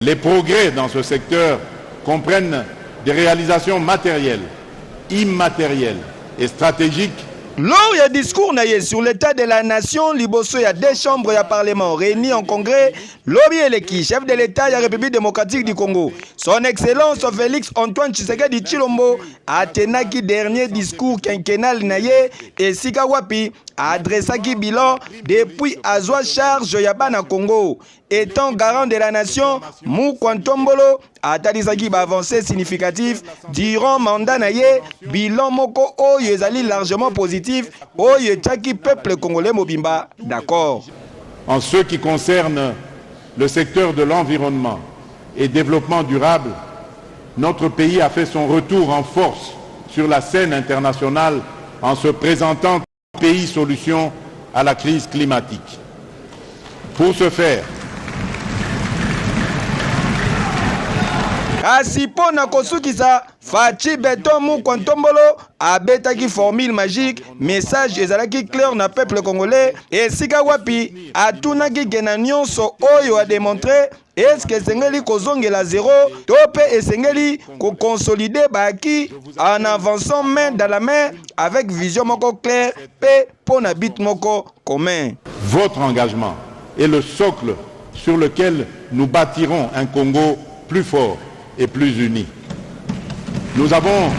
Les progrès dans ce secteur comprennent des réalisations matérielles, immatérielles et stratégiques. Lors du discours sur l'état de la nation, Liboso, il y a deux chambres de parlement réunies en congrès. Lobi Eleki, chef de l'État de la République démocratique du Congo. Son Excellence Félix Antoine Tshisekedi Tshilombo a tenu dernier discours quinquennal naye et Sikawapi a adressé un bilan depuis Azwa charge Yabana Congo. Étant garant de la nation, Moukwantombolo a talisaki avancée significative durant mandat naye, bilan moko oyo ezali largement positif, oyo tchaki peuple congolais mobimba. D'accord. En ce qui concerne le secteur de l'environnement et développement durable, notre pays a fait son retour en force sur la scène internationale en se présentant comme pays solution à la crise climatique. Pour ce faire, kasi pona kosukisa Fachi Beton Moukwantombolo abetaki formule magique, message ezalaki clair na peuple congolais et sika wapi atunaki gena nyonso oyo a démontré est-ce que esengeli kozongela zéro to pe esengeli ko consolider baki en avançant main dans la main avec vision moko claire pe pona but moko commun. Votre engagement est le socle sur lequel nous bâtirons un Congo plus fort et plus unis. Nous avons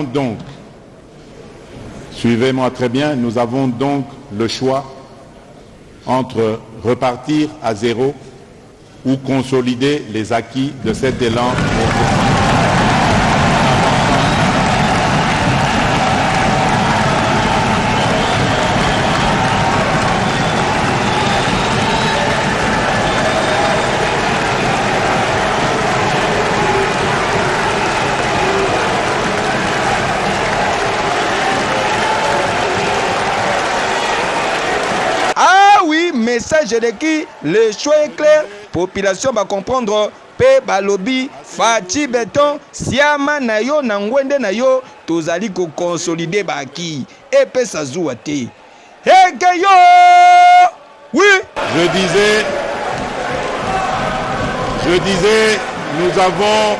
donc, suivez-moi très bien, nous avons donc le choix entre repartir à zéro ou consolider les acquis de cet élan. Message de qui le choix est clair, population va comprendre pe balobi Fachi Beton siama na yo na ngwende na yo tozali ko consolider baki et pe sazuwa te. Eke yo! Oui! Je disais, nous avons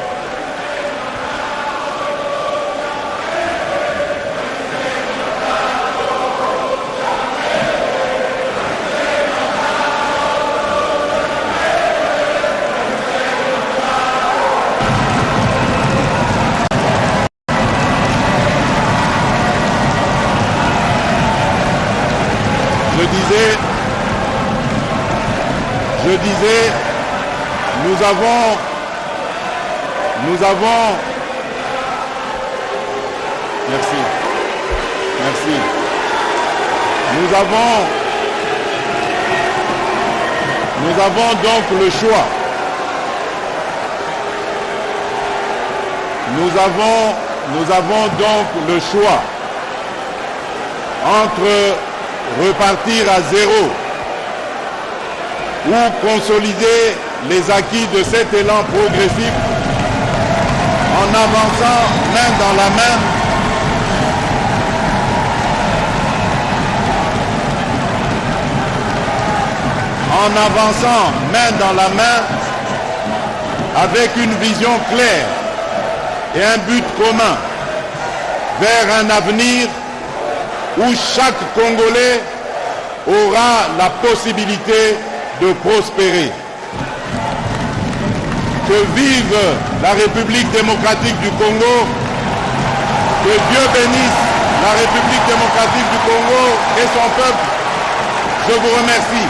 Merci. Nous avons donc le choix. Nous avons donc le choix entre repartir à zéro ou consolider les acquis de cet élan progressif en avançant main dans la main avec une vision claire et un but commun vers un avenir où chaque Congolais aura la possibilité de prospérer. Que vive la République démocratique du Congo, que Dieu bénisse la République démocratique du Congo et son peuple. Je vous remercie.